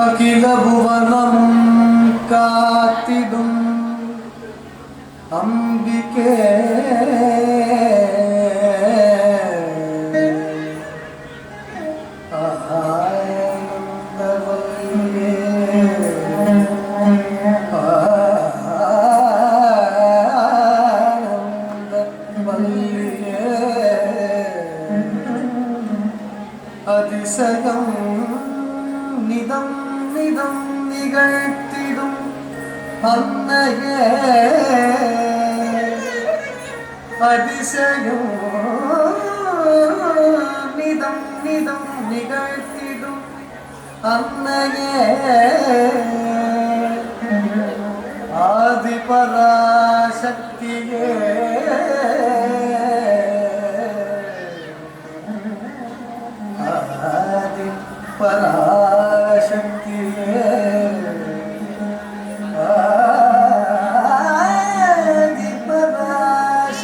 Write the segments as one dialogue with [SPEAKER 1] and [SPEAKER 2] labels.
[SPEAKER 1] ಅಖಿಲ ಭುವನಂ ಕಾತಿದುಂ ಅಂಬಿಕೆ அதிசயம் நிதம் நிதம் நிகழ்த்திடும் அன்னையே அதிசயம் நிதம் நிதம் நிகழ்த்திடும் அன்னையே ஆதிபராசக்தியே பராசக்தியே ஆதி பராசக்தியே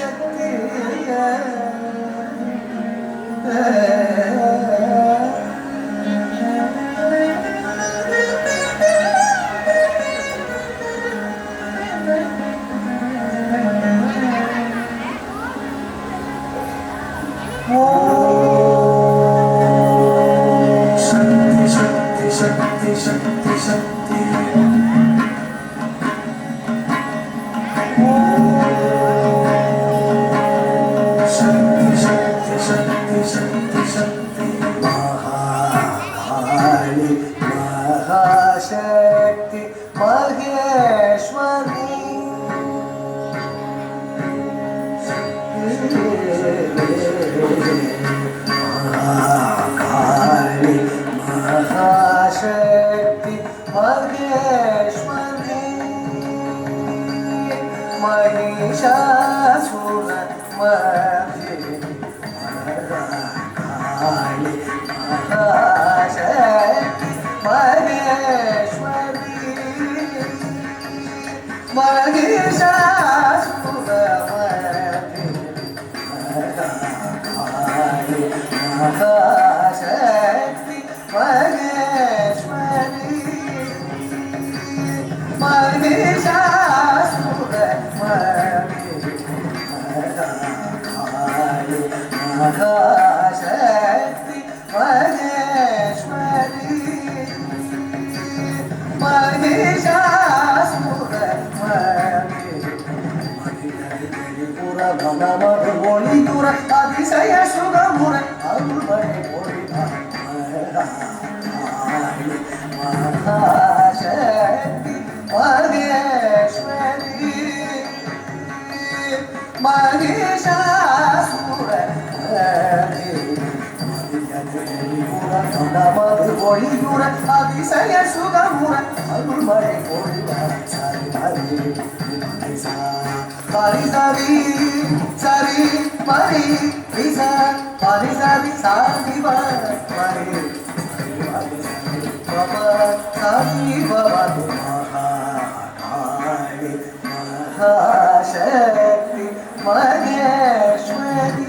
[SPEAKER 1] शक्ति शक्ति शक्ति शक्ति शक्ति शक्ति शक्ति शक्ति महाकाली महाशक्ति महेश्वरी महाकाली महाशक्ति महेश्वरी महिषासुर मर्दिनी महाकाली महाशक्ति महेश्वरी महिषासुर मर्दिनी महाकाली महाशक्ति महेश्वरी महिषासुर मर्दिनी महाकाली महाशक्ति महेश्वरी महिषासुर मर्दिनी त्रिपुर घन मधु बोलिपुर अतिशय सुगमुर अरुमणि महाशक्ति महेश्वरी महिषासुर मधु बोलिपुर अतिशय सुगमुर अरुमणि Pari sari sari pari risa pari sari sari pari baba sari baba mahakali mahashakti maheshwari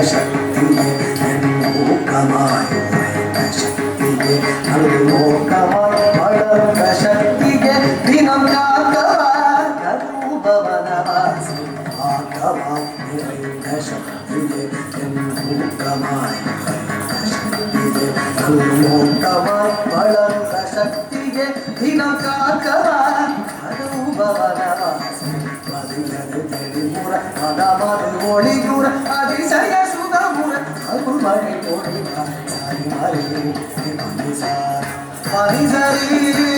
[SPEAKER 1] शक्तिये लोकमाय शक्तिये लोकमाय बलक शक्तिये दिनं काकवासी आकवाय शक्तिये लोकमाय शक्तिये लोकमाय बलक शक्तिये दिनं काकवासी त्रिपुर अदामद ओलिपुर अतिशय सुगमुर अरुमणि कोटि सारी हरि पानी सरी